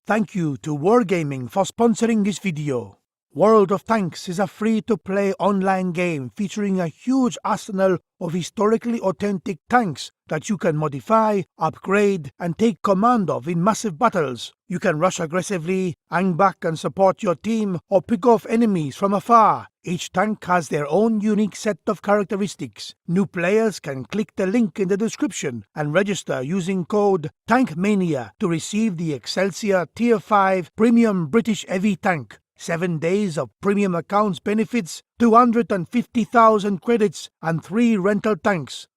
Thank you to Wargaming for sponsoring this video. World of Tanks is a free-to-play online game featuring a huge arsenal of historically authentic tanks that you can modify, upgrade, and take command of in massive battles. You can rush aggressively, hang back and support your team, or pick off enemies from afar. Each tank has their own unique set of characteristics. New players can click the link in the description and register using code TANKMANIA to receive the Excelsior Tier 5 Premium British Heavy Tank. 7 days of premium accounts benefits, 250,000 credits, and 3 rental tanks.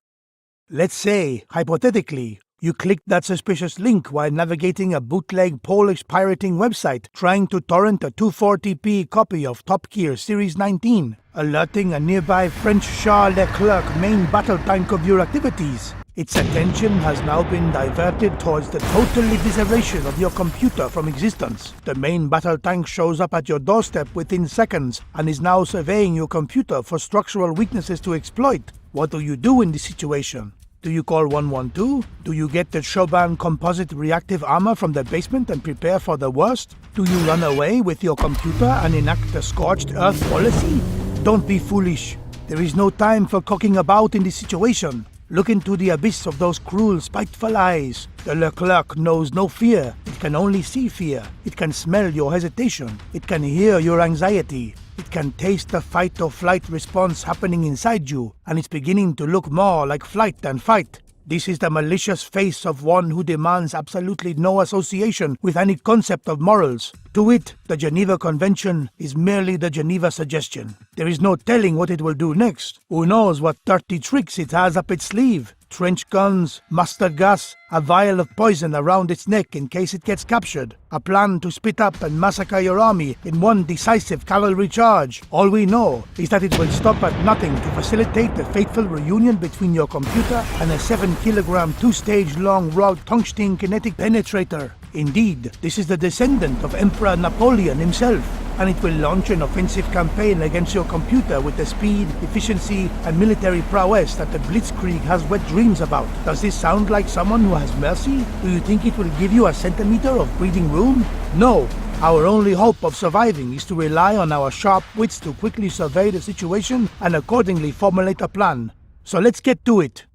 Let's say, hypothetically, you clicked that suspicious link while navigating a bootleg Polish pirating website trying to torrent a 240p copy of Top Gear Series 19, alerting a nearby French Charles Leclerc main battle tank of your activities. Its attention has now been diverted towards the total evisceration of your computer from existence. The main battle tank shows up at your doorstep within seconds and is now surveying your computer for structural weaknesses to exploit. What do you do in this situation? Do you call 112? Do you get the Chauvin composite reactive armor from the basement and prepare for the worst? Do you run away with your computer and enact the scorched earth policy? Don't be foolish. There is no time for cocking about in this situation. Look into the abyss of those cruel, spiteful eyes. The Leclerc knows no fear. It can only see fear. It can smell your hesitation. It can hear your anxiety. It can taste the fight or flight response happening inside you, and it's beginning to look more like flight than fight. This is the malicious face of one who demands absolutely no association with any concept of morals. To it, the Geneva Convention is merely the Geneva Suggestion. There is no telling what it will do next. Who knows what dirty tricks it has up its sleeve? Trench guns, mustard gas, a vial of poison around its neck in case it gets captured, a plan to split up and massacre your army in one decisive cavalry charge. All we know is that it will stop at nothing to facilitate the fateful reunion between your computer and a 7-kilogram, 2-stage long raw tungsten kinetic penetrator. Indeed, this is the descendant of Emperor Napoleon himself, and it will launch an offensive campaign against your computer with the speed, efficiency, and military prowess that the Blitzkrieg has wet dreams about. Does this sound like someone who has mercy? Do you think it will give you a centimeter of breathing room? No. Our only hope of surviving is to rely on our sharp wits to quickly survey the situation and accordingly formulate a plan. So let's get to it.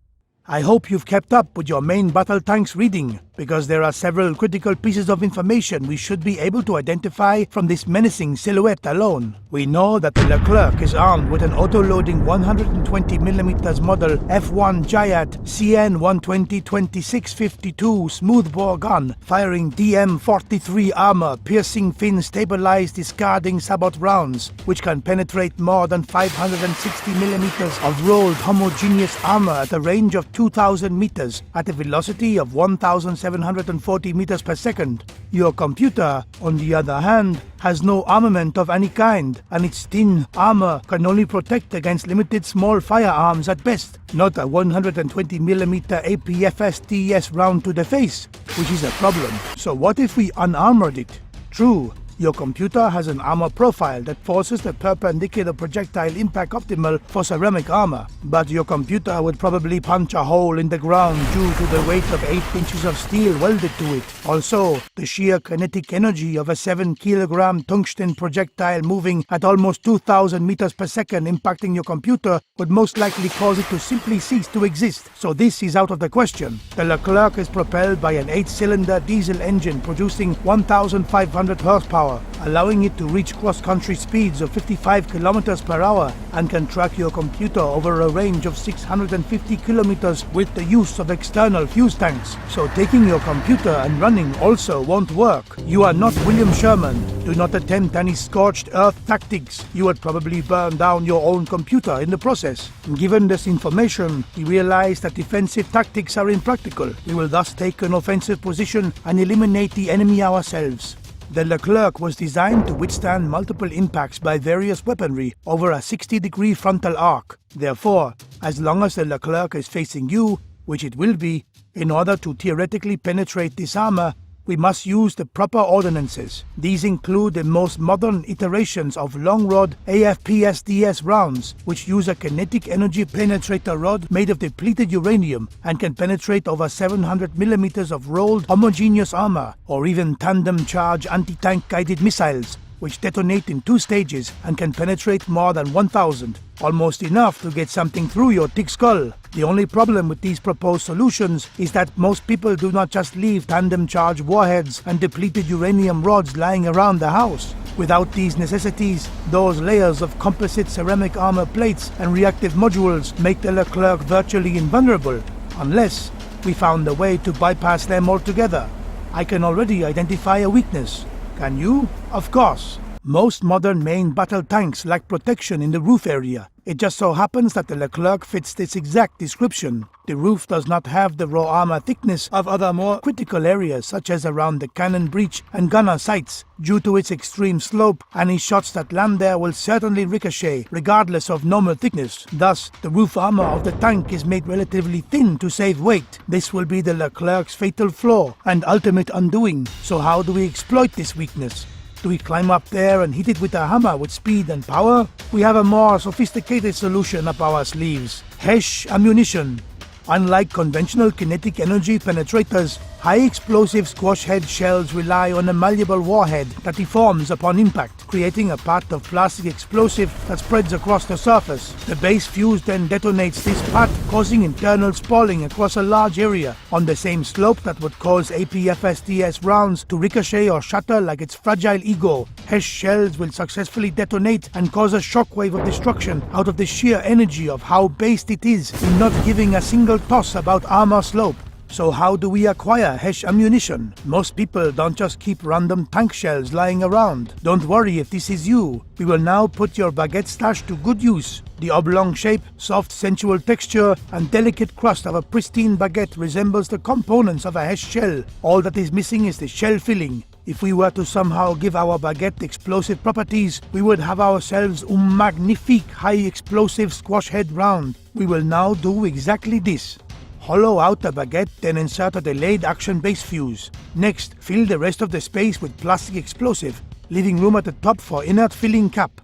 I hope you've kept up with your main battle tank's reading, because there are several critical pieces of information we should be able to identify from this menacing silhouette alone. We know that the Leclerc is armed with an auto-loading 120mm model F1 Giant CN120-2652 smoothbore gun, firing DM-43 armor, piercing fin stabilized discarding sabot rounds, which can penetrate more than 560mm of rolled homogeneous armor at a range of 2,000 meters at a velocity of 1,740 meters per second. Your computer, on the other hand, has no armament of any kind, and its thin armor can only protect against limited small firearms at best, not a 120mm APFS-TS round to the face, which is a problem. So what if we unarmored it? True, your computer has an armor profile that forces the perpendicular projectile impact optimal for ceramic armor, but your computer would probably punch a hole in the ground due to the weight of 8 inches of steel welded to it. Also, the sheer kinetic energy of a 7-kilogram tungsten projectile moving at almost 2,000 meters per second impacting your computer would most likely cause it to simply cease to exist, so this is out of the question. The Leclerc is propelled by an 8-cylinder diesel engine producing 1,500 horsepower, allowing it to reach cross-country speeds of 55 kilometers per hour and can track your computer over a range of 650 kilometers with the use of external fuse tanks. So taking your computer and running also won't work. You are not William Sherman. Do not attempt any scorched earth tactics. You would probably burn down your own computer in the process. Given this information, we realize that defensive tactics are impractical. We will thus take an offensive position and eliminate the enemy ourselves. The Leclerc was designed to withstand multiple impacts by various weaponry over a 60-degree frontal arc. Therefore, as long as the Leclerc is facing you, which it will be, in order to theoretically penetrate this armor, we must use the proper ordnances. These include the most modern iterations of long-rod AFP-SDS rounds, which use a kinetic energy penetrator rod made of depleted uranium and can penetrate over 700 millimeters of rolled homogeneous armor, or even tandem charge anti-tank guided missiles, which detonate in 2 stages and can penetrate more than 1,000, almost enough to get something through your thick skull. The only problem with these proposed solutions is that most people do not just leave tandem charge warheads and depleted uranium rods lying around the house. Without these necessities, those layers of composite ceramic armor plates and reactive modules make the Leclerc virtually invulnerable, unless we found a way to bypass them altogether. I can already identify a weakness. Can you? Of course. Most modern main battle tanks lack protection in the roof area. It just so happens that the Leclerc fits this exact description. The roof does not have the raw armor thickness of other more critical areas such as around the cannon breech and gunner sights. Due to its extreme slope, any shots that land there will certainly ricochet, regardless of normal thickness. Thus, the roof armor of the tank is made relatively thin to save weight. This will be the Leclerc's fatal flaw and ultimate undoing. So how do we exploit this weakness? Do we climb up there and hit it with a hammer with speed and power? We have a more sophisticated solution up our sleeves. HESH ammunition. Unlike conventional kinetic energy penetrators, high-explosive squash-head shells rely on a malleable warhead that deforms upon impact, creating a path of plastic explosive that spreads across the surface. The base fuse then detonates this path, causing internal spalling across a large area, on the same slope that would cause APFSDS rounds to ricochet or shatter like its fragile ego. HESH shells will successfully detonate and cause a shockwave of destruction out of the sheer energy of how based it is in not giving a single toss about armor slope. So how do we acquire HESH ammunition? Most people don't just keep random tank shells lying around. Don't worry if this is you. We will now put your baguette stash to good use. The oblong shape, soft sensual texture, and delicate crust of a pristine baguette resembles the components of a HESH shell. All that is missing is the shell filling. If we were to somehow give our baguette explosive properties, we would have ourselves a magnifique high-explosive squash-head round. We will now do exactly this. Hollow out the baguette, then insert a delayed action base fuse. Next, fill the rest of the space with plastic explosive, leaving room at the top for inert filling cap.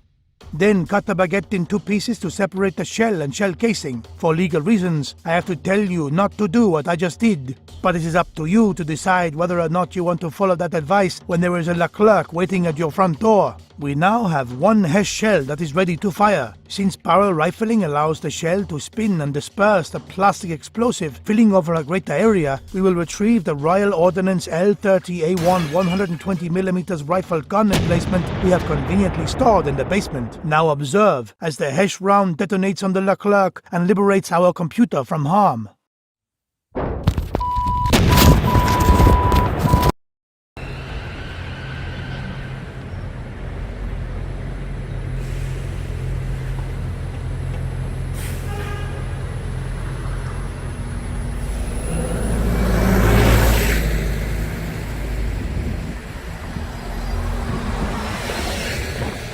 Then cut the baguette in 2 pieces to separate the shell and shell casing. For legal reasons, I have to tell you not to do what I just did. But it is up to you to decide whether or not you want to follow that advice when there is a Leclerc waiting at your front door. We now have 1 HESH shell that is ready to fire. Since barrel rifling allows the shell to spin and disperse the plastic explosive, filling over a greater area, we will retrieve the Royal Ordnance L30A1 120mm rifle gun emplacement we have conveniently stored in the basement. Now observe as the HESH round detonates on the Leclerc and liberates our computer from harm.